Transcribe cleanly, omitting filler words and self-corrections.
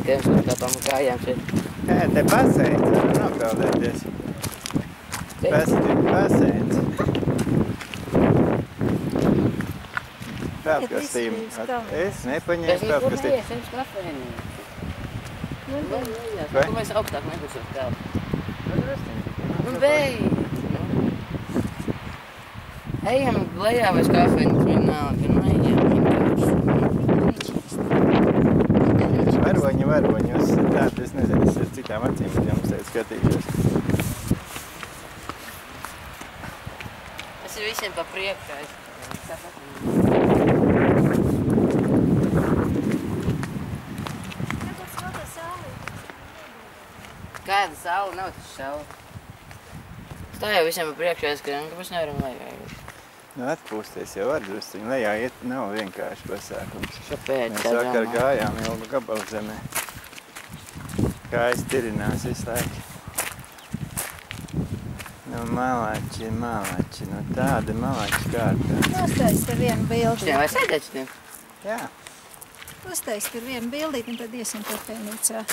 tiem slikāpām kājām šeit. Jā, te baseins, var nopeldēties. Baseins. Peldkastīm. Es nepaņēmu peldkastīm. Es neiešu kafēni. Ko mēs augstāk nebūsim peld? Nu, beidz. Ejam lejā vai kafēni, vienalga. Nu, ejam vienkārši. Varoņos. Tātad es nezinu, es ar citām acīm, bet jums teicu skatīšos. Tas ir visiem pa priekšā. Kāda saule? Nav tas saule. Stāv jau visiem pa priekšā, kāpēc nevaram lejā. Nu, atpūsties jau var drusciņi. Lejā iet nav vienkārši pasākums. Kāpēc? Mēs vakar gājām ilgu gabalu zemē. Kājas tirinās visu laiku. Nu, malači. Nu, tāda malači kārtā. Uztais te vienu bildi. Šitiem vai sēdēt šitiem? Jā. Uztais te vienu bildīt un tad iesim pēc pēnīcā.